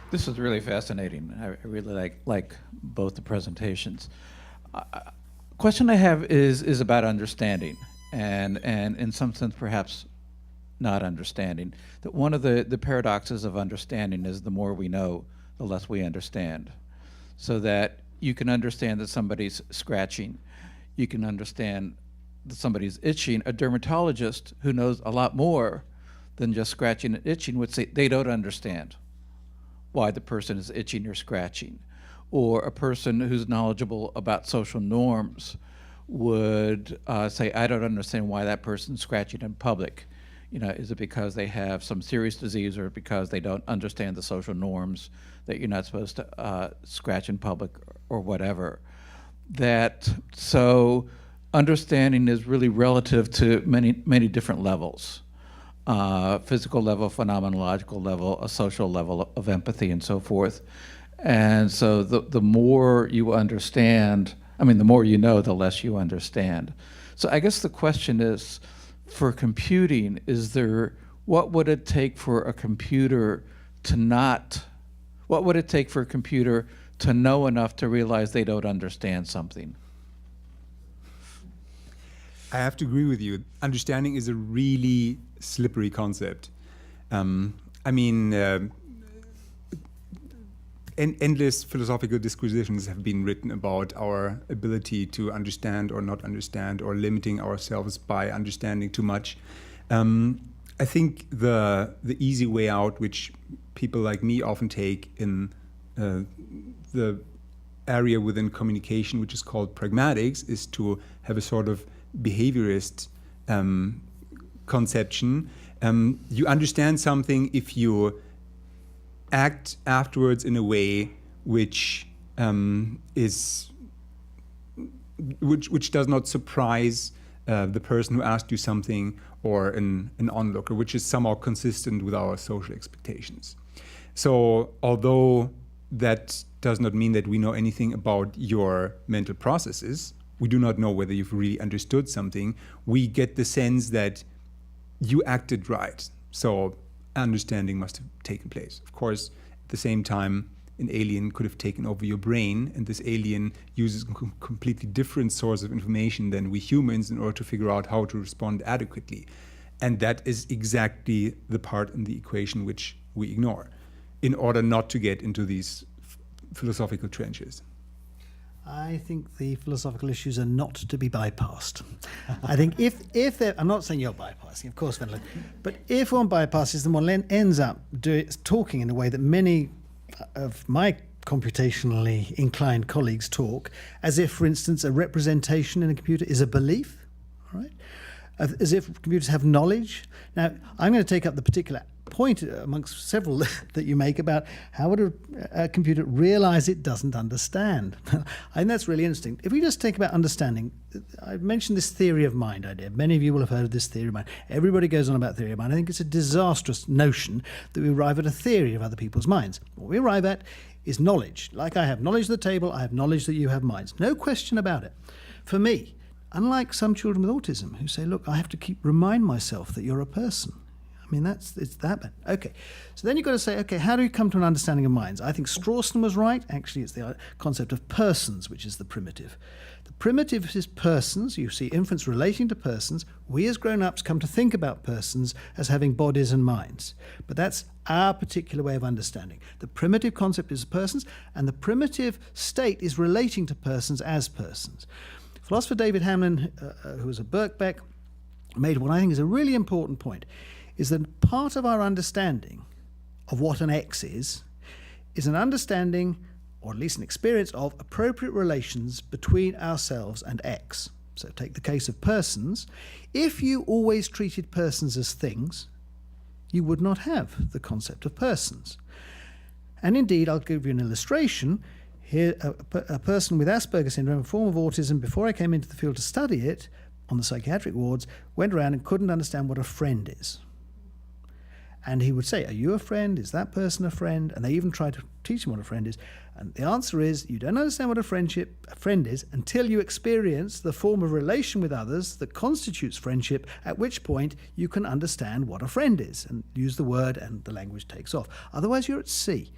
This is really fascinating. I really like both the presentations. Question I have is about understanding, and in some sense perhaps not understanding. That one of the paradoxes of understanding is the more we know, the less we understand. So that you can understand that somebody's scratching, you can understand that somebody's itching. A dermatologist who knows a lot more than just scratching and itching would say they don't understand why the person is itching or scratching. Or a person who's knowledgeable about social norms would say, I don't understand why that person's scratching in public. You know, is it because they have some serious disease or because they don't understand the social norms that you're not supposed to scratch in public or whatever? So understanding is really relative to many different levels. Physical level, phenomenological level, a social level of empathy, and so forth. And so the more you understand, the more you know, the less you understand. So I guess the question is, for computing, what would it take for a computer to know enough to realize they don't understand something? I have to agree with you. Understanding is a really slippery concept. Endless philosophical disquisitions have been written about our ability to understand or not understand, or limiting ourselves by understanding too much. I think the easy way out, which people like me often take in the area within communication, which is called pragmatics, is to have a sort of behaviorist conception. You understand something if you act afterwards in a way which does not surprise the person who asked you something, or an onlooker, which is somehow consistent with our social expectations. So although that does not mean that we know anything about your mental processes, we do not know whether you've really understood something, we get the sense that you acted right. So understanding must have taken place. Of course, at the same time, an alien could have taken over your brain, and this alien uses a completely different source of information than we humans in order to figure out how to respond adequately. And that is exactly the part in the equation which we ignore, in order not to get into these philosophical trenches. I think the philosophical issues are not to be bypassed. I think if they're, I'm not saying you're bypassing, of course, Wendelin, but if one bypasses them, one ends up talking in a way that many of my computationally inclined colleagues talk, as if, for instance, a representation in a computer is a belief, all right? As if computers have knowledge. Now, I'm going to take up the particular point amongst several that you make about how would a computer realize it doesn't understand. I think that's really interesting. If we just think about understanding, I mentioned this theory of mind idea. Many of you will have heard of this theory of mind. Everybody goes on about theory of mind. I think it's a disastrous notion that we arrive at a theory of other people's minds. What we arrive at is knowledge. Like I have knowledge of the table, I have knowledge that you have minds. No question about it. For me, unlike some children with autism who say, look, I have to remind myself that you're a person. I mean, it's that bad. Okay, so then you've got to say, okay, how do you come to an understanding of minds? I think Strawson was right. Actually, it's the concept of persons, which is the primitive. The primitive is persons. You see infants relating to persons. We as grown-ups come to think about persons as having bodies and minds. But that's our particular way of understanding. The primitive concept is persons, and the primitive state is relating to persons as persons. Philosopher David Hamlin, who was a Birkbeck, made what I think is a really important point, is that part of our understanding of what an X is an understanding, or at least an experience of, appropriate relations between ourselves and X. So take the case of persons. If you always treated persons as things, you would not have the concept of persons. And indeed, I'll give you an illustration. Here, a person with Asperger's syndrome, a form of autism, before I came into the field to study it on the psychiatric wards, went around and couldn't understand what a friend is. And he would say, are you a friend? Is that person a friend? And they even tried teach them what a friend is. And the answer is you don't understand what a friend is until you experience the form of relation with others that constitutes friendship, at which point you can understand what a friend is and use the word and the language takes off. Otherwise, you're at sea.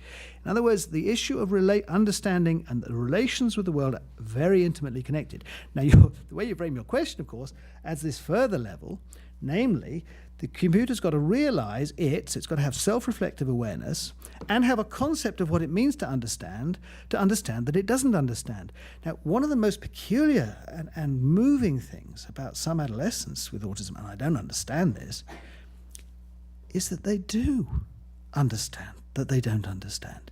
In other words, the issue of understanding and the relations with the world are very intimately connected. Now, the way you frame your question, of course, adds this further level, namely, the computer's got to realize it's got to have self-reflective awareness and have a concept of what it means to understand that it doesn't understand. Now, one of the most peculiar and moving things about some adolescents with autism, and I don't understand this, is that they do understand that they don't understand.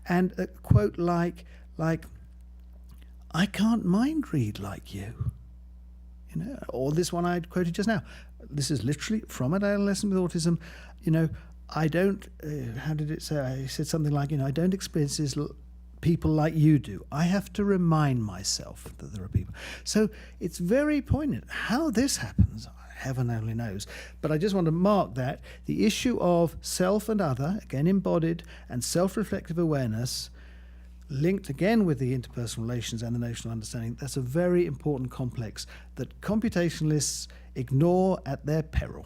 And a quote like, I can't mind read like you. You know, or this one I quoted just now. This is literally from an adolescent with autism. You know, I don't, how did it say? I said something like, you know, I don't experience people like you do. I have to remind myself that there are people. So it's very poignant. How this happens, heaven only knows. But I just want to mark that the issue of self and other, again embodied, and self-reflective awareness, linked again with the interpersonal relations and the notional understanding, that's a very important complex that computationalists ignore at their peril.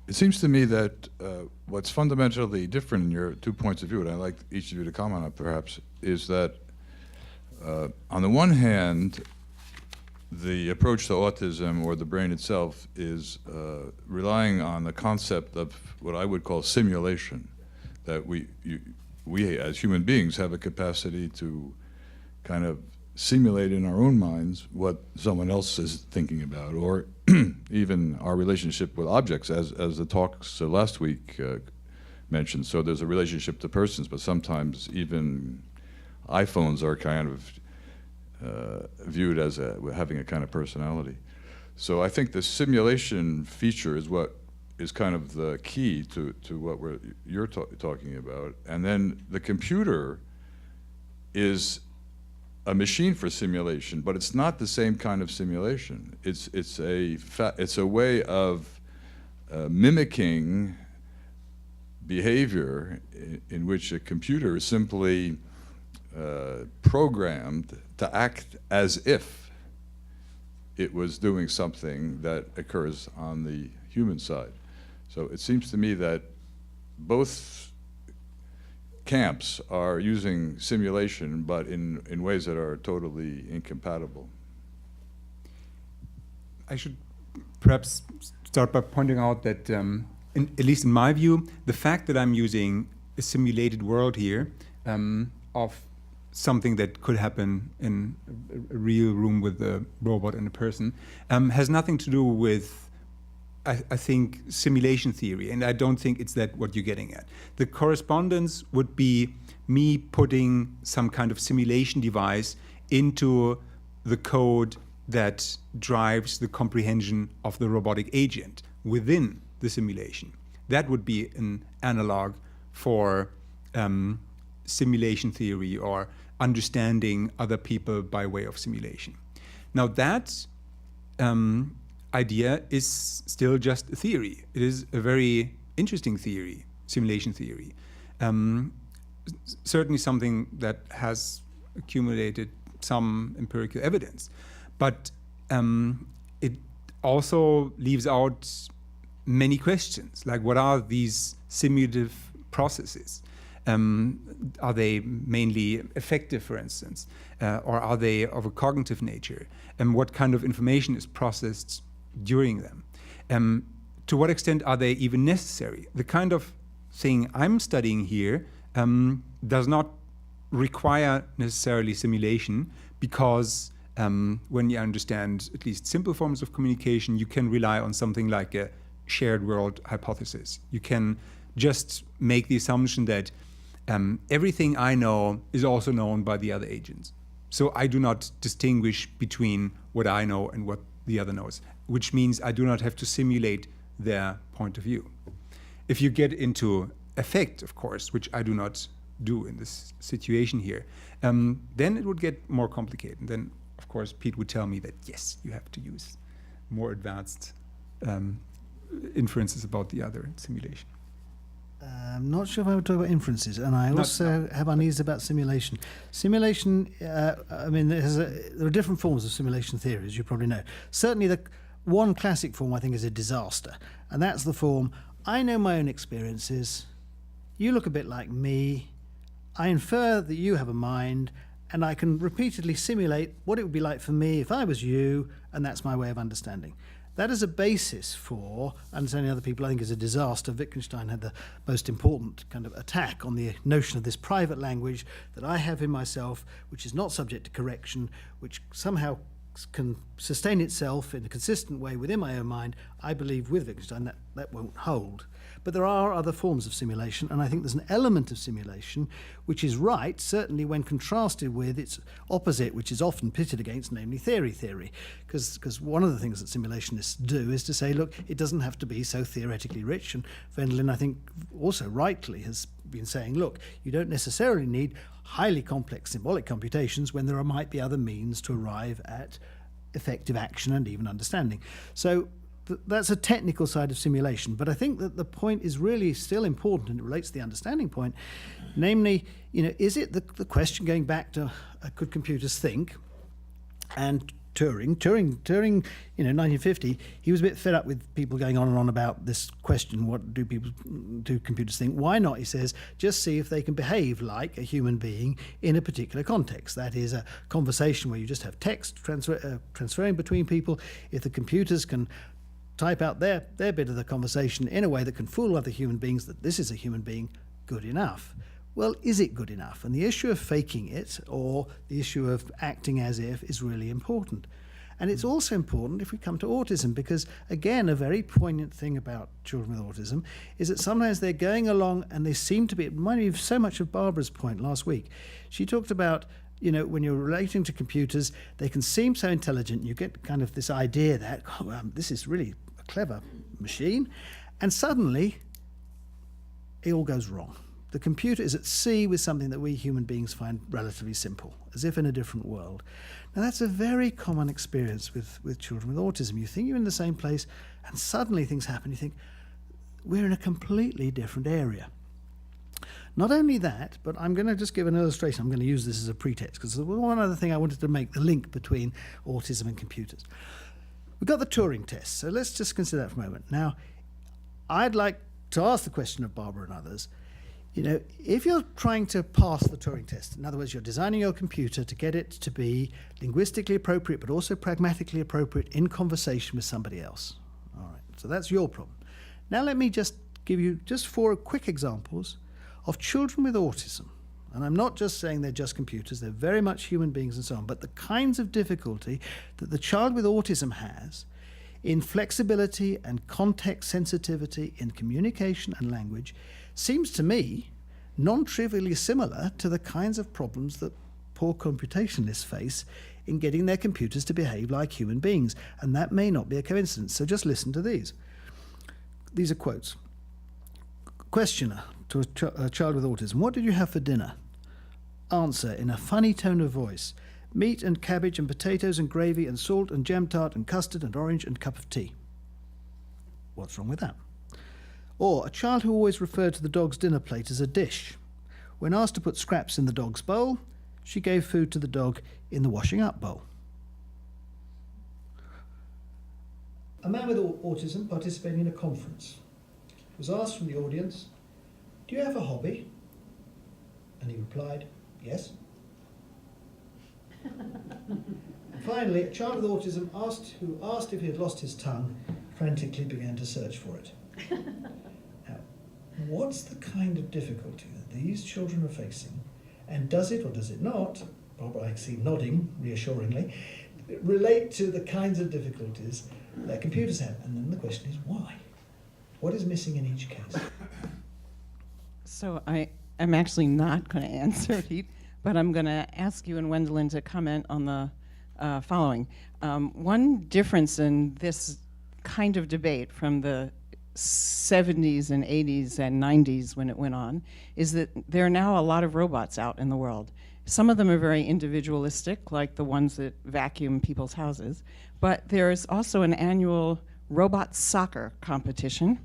It seems to me that what's fundamentally different in your 2 points of view, and I'd like each of you to comment on perhaps, is that on the one hand, the approach to autism or the brain itself is relying on the concept of what I would call simulation, that we as human beings have a capacity to kind of simulate in our own minds what someone else is thinking about, or even our relationship with objects, as the talks last week mentioned. So there's a relationship to persons, but sometimes even iPhones are kind of viewed as having a kind of personality. So I think the simulation feature is what is kind of the key to what you're talking about. And then the computer is a machine for simulation, but it's not the same kind of simulation. It's a way of mimicking behavior in which a computer is simply programmed to act as if it was doing something that occurs on the human side. So it seems to me that both camps are using simulation, but in ways that are totally incompatible. I should perhaps start by pointing out that, at least in my view, the fact that I'm using a simulated world here of something that could happen in a real room with a robot and a person has nothing to do with, I think, simulation theory, and I don't think it's that what you're getting at. The correspondence would be me putting some kind of simulation device into the code that drives the comprehension of the robotic agent within the simulation. That would be an analog for simulation theory or understanding other people by way of simulation. Now that idea is still just a theory. It is a very interesting theory, simulation theory. Certainly something that has accumulated some empirical evidence, but it also leaves out many questions, like what are these simulative processes? Are they mainly affective, for instance, or are they of a cognitive nature? And what kind of information is processed during them? To what extent are they even necessary? The kind of thing I'm studying here does not require necessarily simulation, because when you understand at least simple forms of communication, you can rely on something like a shared world hypothesis. You can just make the assumption that everything I know is also known by the other agents. So I do not distinguish between what I know and what the other knows, which means I do not have to simulate their point of view. If you get into affect, of course, which I do not do in this situation here, then it would get more complicated. Then of course, Pete would tell me that, yes, you have to use more advanced inferences about the other simulation. I'm not sure if I would talk about inferences, and I also have unease about simulation. Simulation, I mean, there are different forms of simulation theory, as you probably know. Certainly the one classic form, I think, is a disaster, and that's the form, I know my own experiences, you look a bit like me, I infer that you have a mind, and I can repeatedly simulate what it would be like for me if I was you, and that's my way of understanding. That is a basis for understanding other people, I think, is a disaster. Wittgenstein had the most important kind of attack on the notion of this private language that I have in myself, which is not subject to correction, which somehow can sustain itself in a consistent way within my own mind. I believe with Wittgenstein that won't hold. But there are other forms of simulation, and I think there's an element of simulation which is right, certainly when contrasted with its opposite, which is often pitted against, namely theory. Because one of the things that simulationists do is to say, look, it doesn't have to be so theoretically rich. And Wendelin, I think, also rightly has been saying, look, you don't necessarily need highly complex symbolic computations when there might be other means to arrive at effective action and even understanding. So that's a technical side of simulation, but I think that the point is really still important, and it relates to the understanding point. Namely, is it the question going back to could computers think? And Turing, 1950, he was a bit fed up with people going on and on about this question: what do computers think? Why not? He says, just see if they can behave like a human being in a particular context. That is a conversation where you just have text transferring between people. If the computers can type out their bit of the conversation in a way that can fool other human beings that this is a human being, good enough. Well, is it good enough? And the issue of faking it, or the issue of acting as if, is really important. And it's also important if we come to autism, because, again, a very poignant thing about children with autism is that sometimes they're going along and they seem to be, it reminded me so much of Barbara's point last week. She talked about, when you're relating to computers, they can seem so intelligent, you get kind of this idea that, this is really a clever machine, and suddenly it all goes wrong. The computer is at sea with something that we human beings find relatively simple, as if in a different world. Now, that's a very common experience with children with autism. You think you're in the same place, and suddenly things happen. You think, we're in a completely different area. Not only that, but I'm going to just give an illustration. I'm going to use this as a pretext, because there was one other thing I wanted to make the link between autism and computers. We've got the Turing test, so let's just consider that for a moment. Now, I'd like to ask the question of Barbara and others, if you're trying to pass the Turing test, in other words, you're designing your computer to get it to be linguistically appropriate, but also pragmatically appropriate in conversation with somebody else. All right, so that's your problem. Now let me just give you just 4 quick examples of children with autism. And I'm not just saying they're just computers, they're very much human beings and so on, but the kinds of difficulty that the child with autism has in flexibility and context sensitivity in communication and language seems to me non-trivially similar to the kinds of problems that poor computationists face in getting their computers to behave like human beings. And that may not be a coincidence. So just listen to these. These are quotes. Questioner to a child with autism: what did you have for dinner? Answer in a funny tone of voice: meat and cabbage and potatoes and gravy and salt and jam tart and custard and orange and cup of tea. What's wrong with that? Or a child who always referred to the dog's dinner plate as a dish. When asked to put scraps in the dog's bowl, she gave food to the dog in the washing up bowl. A man with autism participating in a conference was asked from the audience, "Do you have a hobby?" And he replied, "Yes." And finally, a child with autism who asked if he had lost his tongue frantically began to search for it. Now, what's the kind of difficulty that these children are facing, and does it or does it not, Barbara, I see nodding reassuringly, relate to the kinds of difficulties that computers have? And then the question is, why? What is missing in each case? So I am actually not going to answer, Pete, but I'm going to ask you and Wendelin to comment on the following. One difference in this kind of debate from the 70s and 80s and 90s when it went on is that there are now a lot of robots out in the world. Some of them are very individualistic, like the ones that vacuum people's houses. But there's also an annual robot soccer competition.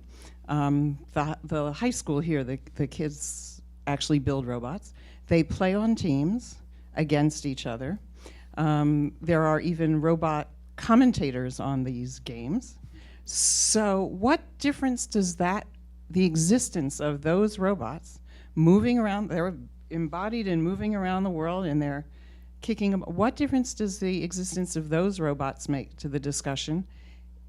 The high school here, the kids actually build robots. They play on teams against each other. There are even robot commentators on these games. So what difference does the existence of those robots moving around, they're embodied and moving around the world and they're kicking them, what difference does the existence of those robots make to the discussion?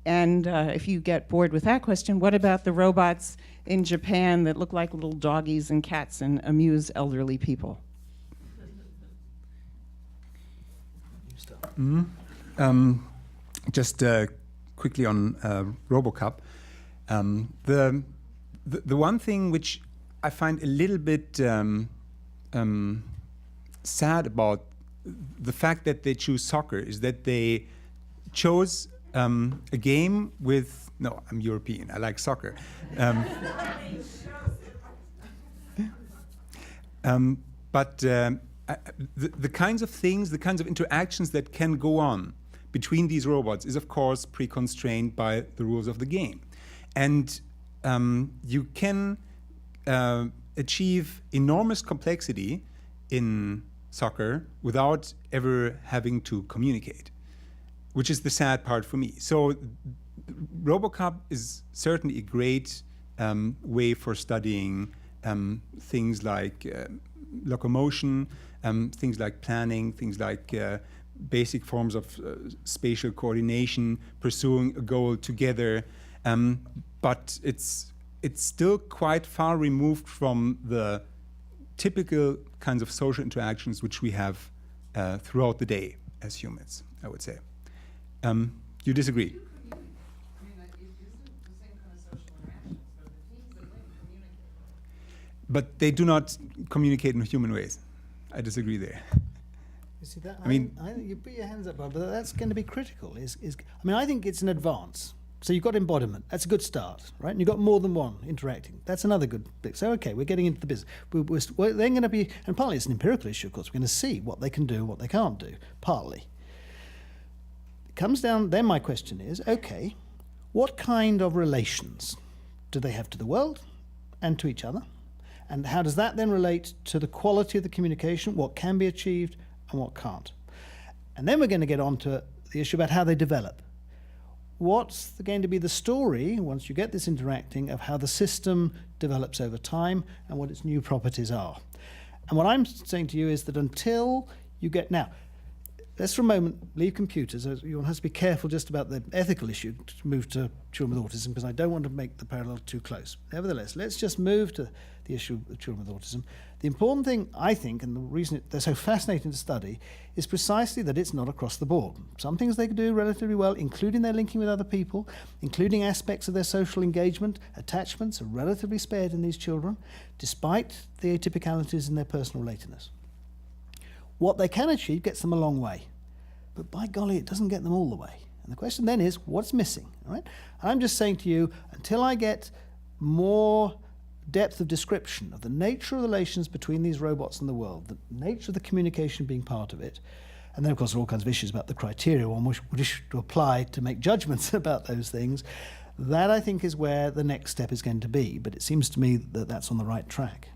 And if you get bored with that question, what about the robots in Japan that look like little doggies and cats and amuse elderly people? Just quickly on Robocop. The one thing which I find a little bit sad about the fact that they choose soccer is that they chose a game with, no, I'm European, I like soccer. But the kinds of things, the kinds of interactions that can go on between these robots is of course pre-constrained by the rules of the game. And you can achieve enormous complexity in soccer without ever having to communicate, which is the sad part for me. So Robocop is certainly a great way for studying things like locomotion, things like planning, things like basic forms of spatial coordination, pursuing a goal together. But it's still quite far removed from the typical kinds of social interactions which we have throughout the day as humans, I would say. You disagree? But they do not communicate in human ways. I disagree there. You see that? I mean- I think you put your hands up, Bob, but that's going to be critical. I mean, I think it's an advance. So you've got embodiment. That's a good start, right? And you've got more than one interacting. That's another good bit. So, okay, we're getting into the business. We're then going to be, and partly it's an empirical issue, of course. We're going to see what they can do, what they can't do, partly. It comes down, then my question is, okay, what kind of relations do they have to the world and to each other? And how does that then relate to the quality of the communication, what can be achieved and what can't? And then we're going to get on to the issue about how they develop. What's going to be the story, once you get this interacting, of how the system develops over time and what its new properties are? And what I'm saying to you is that until you get... Now, let's for a moment leave computers. You have to be careful just about the ethical issue to move to children with autism, because I don't want to make the parallel too close. Nevertheless, let's just move to the issue of children with autism. The important thing, I think, and the reason they're so fascinating to study, is precisely that it's not across the board. Some things they can do relatively well, including their linking with other people, including aspects of their social engagement. Attachments are relatively spared in these children, despite the atypicalities in their personal relatedness. What they can achieve gets them a long way. But by golly, it doesn't get them all the way. And the question then is, what's missing? All right? And I'm just saying to you, until I get more depth of description of the nature of the relations between these robots and the world, the nature of the communication being part of it, and then of course there are all kinds of issues about the criteria one wish to apply to make judgments about those things, that I think is where the next step is going to be. But it seems to me that that's on the right track.